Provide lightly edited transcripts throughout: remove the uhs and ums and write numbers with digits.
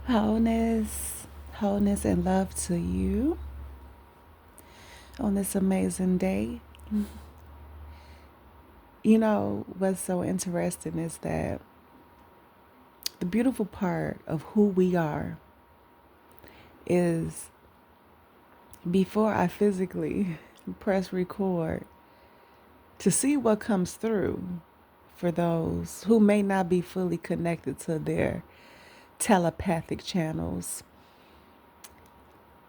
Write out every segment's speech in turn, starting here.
Wholeness, wholeness, and love to you on this amazing day. You know, what's so interesting is that the beautiful part of who we are is before I physically press record to see what comes through for those who may not be fully connected to their telepathic channels.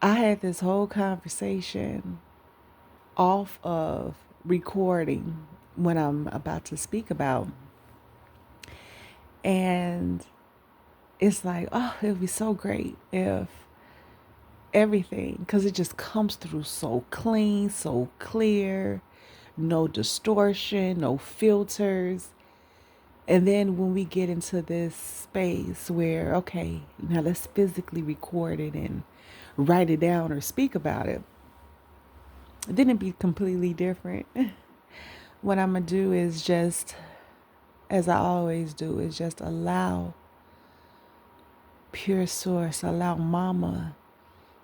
I had this whole conversation off of recording what I'm about to speak about. And it's like, oh, it would be so great if everything, because it just comes through so clean, so clear, no distortion, no filters. And then when we get into this space where, okay, now let's physically record it and write it down or speak about it, then it'd be completely different. What I'm going to do is just, as I always do, is just allow pure source, allow mama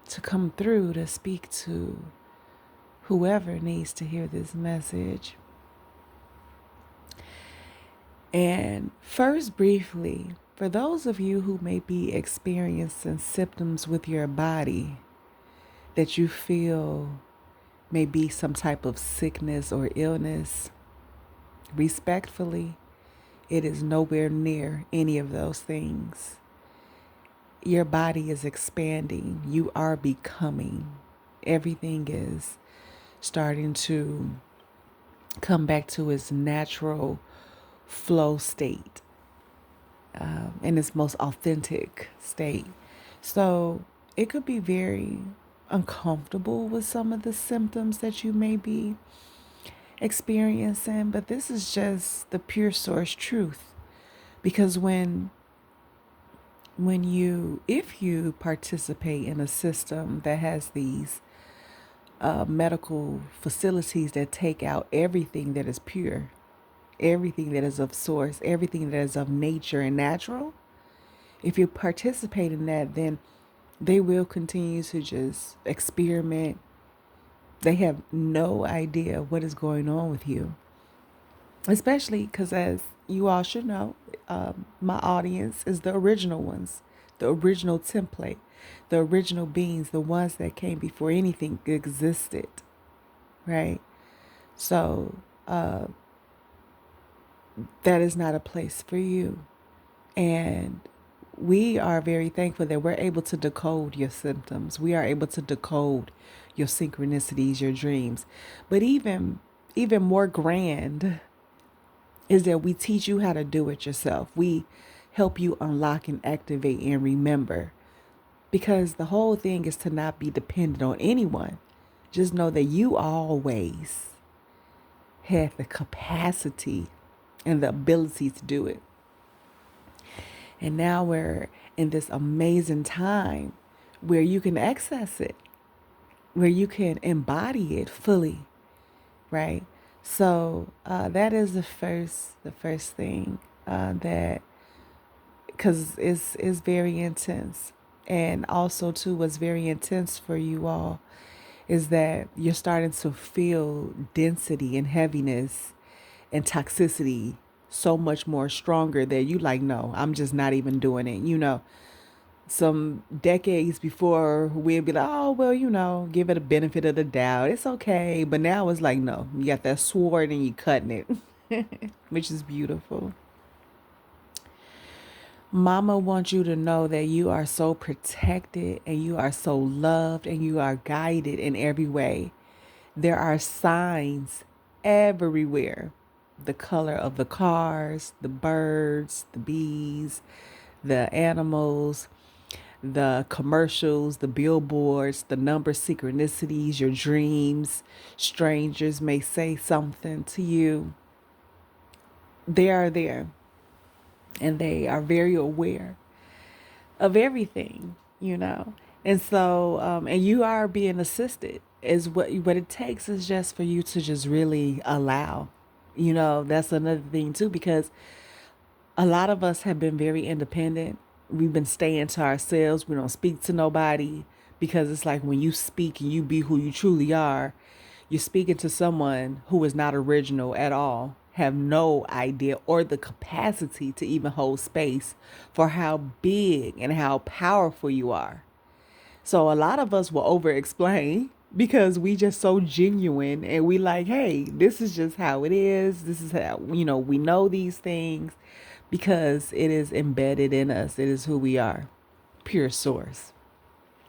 to come through to speak to whoever needs to hear this message. And first, briefly, for those of you who may be experiencing symptoms with your body that you feel may be some type of sickness or illness, respectfully, it is nowhere near any of those things. Your body is expanding. You are becoming. Everything is starting to come back to its natural flow state, in its most authentic state. So it could be very uncomfortable with some of the symptoms that you may be experiencing, but this is just the pure source truth. Because if you participate in a system that has these medical facilities that take out everything that is pure, everything that is of source, everything that is of nature and natural, if you participate in that, then they will continue to just experiment. They have no idea what is going on with you. Especially because, as you all should know, my audience is the original ones, the original template, the original beings, the ones that came before anything existed, right? So that is not a place for you. And we are very thankful that we're able to decode your symptoms. We are able to decode your synchronicities, your dreams. But even more grand is that we teach you how to do it yourself. We help you unlock and activate and remember. Because the whole thing is to not be dependent on anyone. Just know that you always have the capacity and the ability to do it. And now we're in this amazing time where you can access it, where you can embody it fully, right? So that is the first thing that, because it's very intense. And also too, what's very intense for you all is that you're starting to feel density and heaviness and toxicity so much more stronger that you like, no, I'm just not even doing it. Some decades before we'd be like, oh, well, give it a benefit of the doubt. It's okay. But now it's like, no, you got that sword and you cutting it, which is beautiful. Mama wants you to know that you are so protected and you are so loved and you are guided in every way. There are signs everywhere. The color of the cars, the birds, the bees, the animals, the commercials, the billboards, the number synchronicities, your dreams. Strangers may say something to you. They are there and they are very aware of everything. And so, and you are being assisted. Is what it takes is just for you to just really allow. That's another thing too, because a lot of us have been very independent. We've been staying to ourselves. We don't speak to nobody because it's like when you speak and you be who you truly are, you're speaking to someone who is not original at all, have no idea or the capacity to even hold space for how big and how powerful you are. So a lot of us will over explain because we just so genuine and we like, hey, this is just how it is. This is how, we know these things because it is embedded in us. It is who we are, pure source.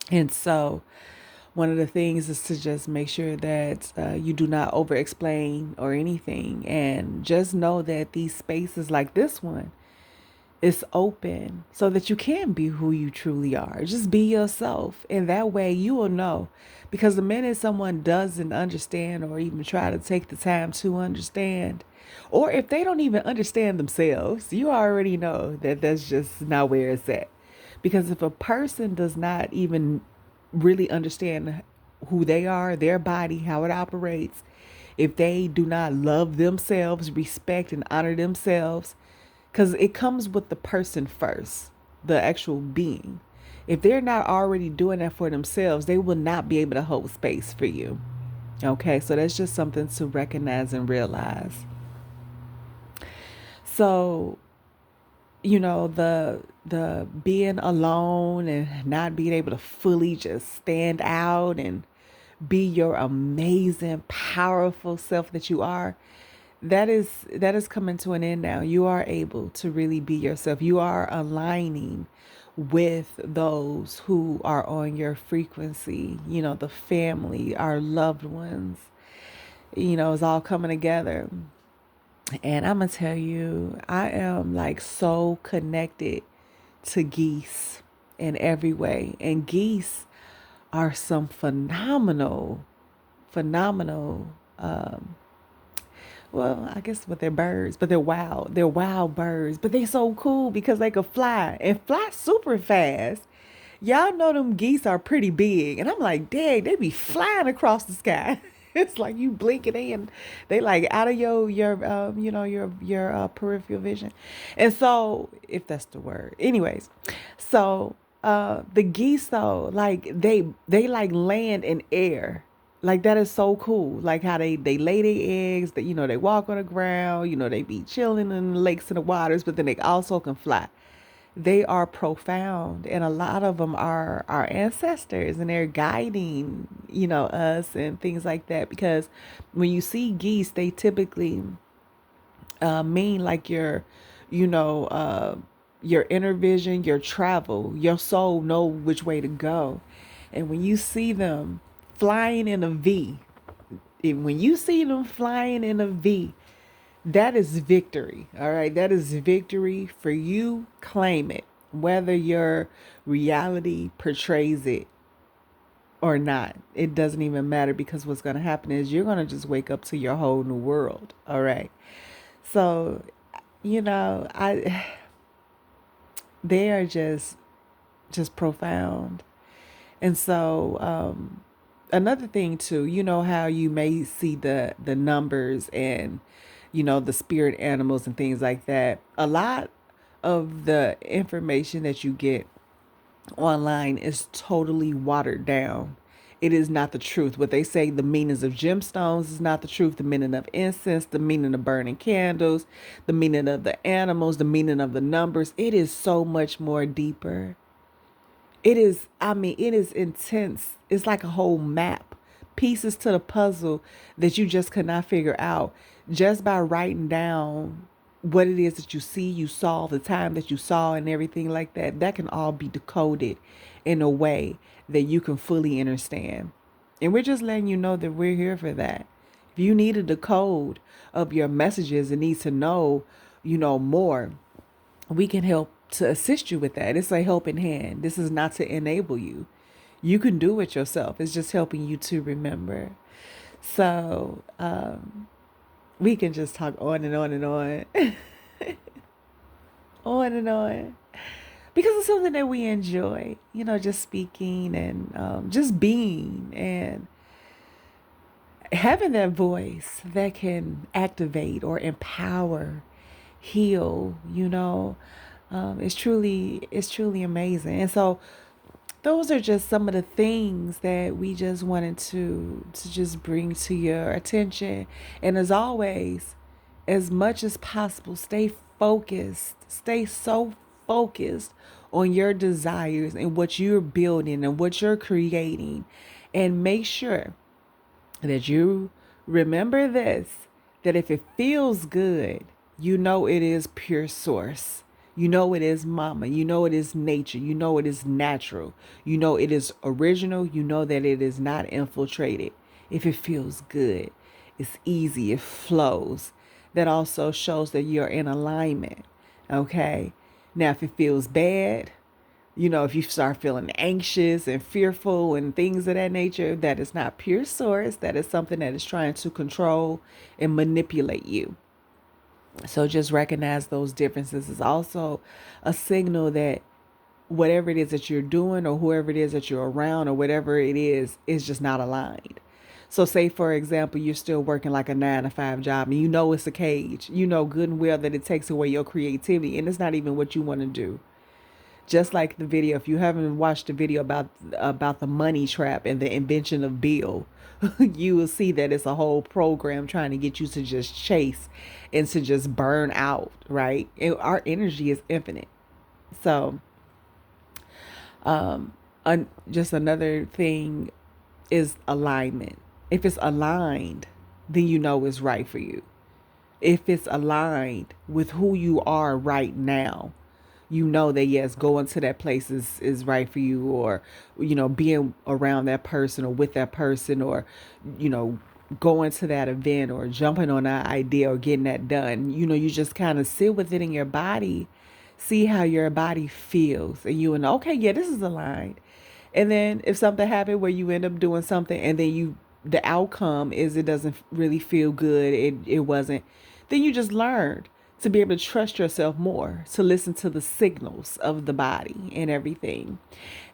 And so one of the things is to just make sure that you do not over explain or anything. And just know that these spaces like this one, it's open so that you can be who you truly are. Just be yourself. And that way you will know. Because the minute someone doesn't understand or even try to take the time to understand, or if they don't even understand themselves, you already know that that's just not where it's at. Because if a person does not even really understand who they are, their body, how it operates, if they do not love themselves, respect and honor themselves, because it comes with the person first, the actual being. If they're not already doing that for themselves, they will not be able to hold space for you. Okay, so that's just something to recognize and realize. So, the being alone and not being able to fully just stand out and be your amazing, powerful self that you are, that is coming to an end now. You are able to really be yourself. You are aligning with those who are on your frequency, the family, our loved ones, it's all coming together. And I'm gonna tell you, I am like so connected to geese in every way. And geese are some phenomenal well, I guess what they're birds, but they're wild. They're wild birds, but they so cool because they could fly and fly super fast. Y'all know them geese are pretty big, and I'm like, dang, they be flying across the sky. It's like you blink it in, they like out of your peripheral vision, and so if that's the word, anyways, so the geese though, like they like land in air. Like that is so cool. Like how they lay their eggs, that they walk on the ground, they be chilling in the lakes and the waters, but then they also can fly. They are profound, and a lot of them are our ancestors, and they're guiding, us and things like that. Because when you see geese, they typically mean like you know, uh, your inner vision, your travel, your soul know which way to go. And when you see them flying in a V, when you see them flying in a V, that is victory. All right. That is victory for you. Claim it, whether your reality portrays it or not. It doesn't even matter, because what's going to happen is you're going to just wake up to your whole new world. All right. So, I they are just profound. And so, another thing too, how you may see the numbers and the spirit animals and things like that. A lot of the information that you get online is totally watered down. It is not the truth. What they say, the meanings of gemstones is not the truth. The meaning of incense, the meaning of burning candles, the meaning of the animals, the meaning of the numbers. It is so much more deeper. It is, I mean, it is intense. It's like a whole map, pieces to the puzzle that you just could not figure out just by writing down what it is that you see, you saw, the time that you saw, and everything like that. That can all be decoded in a way that you can fully understand. And we're just letting you know that we're here for that. If you need a decode of your messages and need to know, more, we can help to assist you with that. It's a helping hand. This is not to enable you. You can do it yourself. It's just helping you to remember. So we can just talk on and on and on, on and on, because it's something that we enjoy. Just speaking and just being and having that voice that can activate or empower, heal. It's truly amazing. And so those are just some of the things that we just wanted to just bring to your attention. And as always, as much as possible, stay focused. Stay so focused on your desires and what you're building and what you're creating. And make sure that you remember this, that if it feels good, you know it is pure source. You know it is mama. You know it is nature. You know it is natural. You know it is original. You know that it is not infiltrated. If it feels good, it's easy, it flows. That also shows that you're in alignment. Okay. Now, if it feels bad, if you start feeling anxious and fearful and things of that nature, that is not pure source. That is something that is trying to control and manipulate you. So just recognize those differences. Is also a signal that whatever it is that you're doing or whoever it is that you're around or whatever it is just not aligned. So say, for example, you're still working like a 9 to 5 job and you know it's a cage. You know good and well that it takes away your creativity and it's not even what you want to do. Just like the video, if you haven't watched the video about the money trap and the invention of Bill, you will see that it's a whole program trying to get you to just chase and to just burn out, right? And our energy is infinite. So, just another thing is alignment. If it's aligned, then you know it's right for you. If it's aligned with who you are right now, you know that yes, going to that place is right for you, or being around that person or with that person, or you know going to that event or jumping on that idea or getting that done. You just kind of sit with it in your body, see how your body feels, and okay, yeah, this is aligned. And then if something happened where you end up doing something and then the outcome is it doesn't really feel good, it wasn't, then you just learned to be able to trust yourself more, to listen to the signals of the body and everything,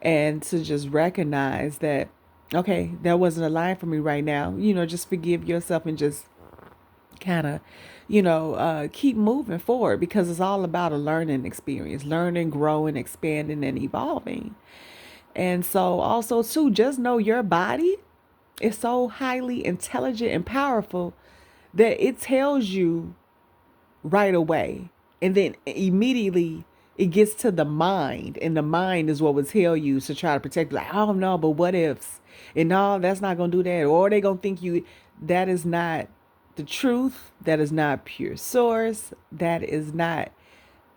and to just recognize that, okay, that wasn't a line for me right now. Just forgive yourself and just kind of, keep moving forward, because it's all about a learning experience, learning, growing, expanding, and evolving. And so also too, just know your body is so highly intelligent and powerful that it tells you right away. And then immediately it gets to the mind, and the mind is what will tell you to try to protect, like, oh no, but what ifs? And no, that's not going to do that. Or they going to think you, that is not the truth. That is not pure source. That is not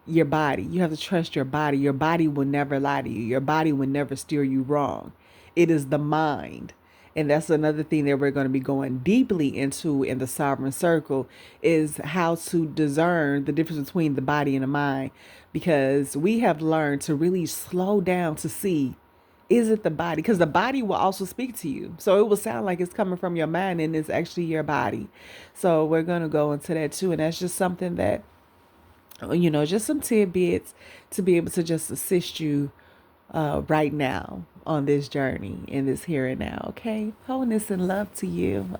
your body. You have to trust your body. Your body will never lie to you. Your body will never steer you wrong. It is the mind. And that's another thing that we're going to be going deeply into in the sovereign circle, is how to discern the difference between the body and the mind, because we have learned to really slow down to see, is it the body? Because the body will also speak to you. So it will sound like it's coming from your mind and it's actually your body. So we're going to go into that too. And that's just something that, just some tidbits to be able to just assist you right now on this journey, in this here and now. Okay. Wholeness and love to you.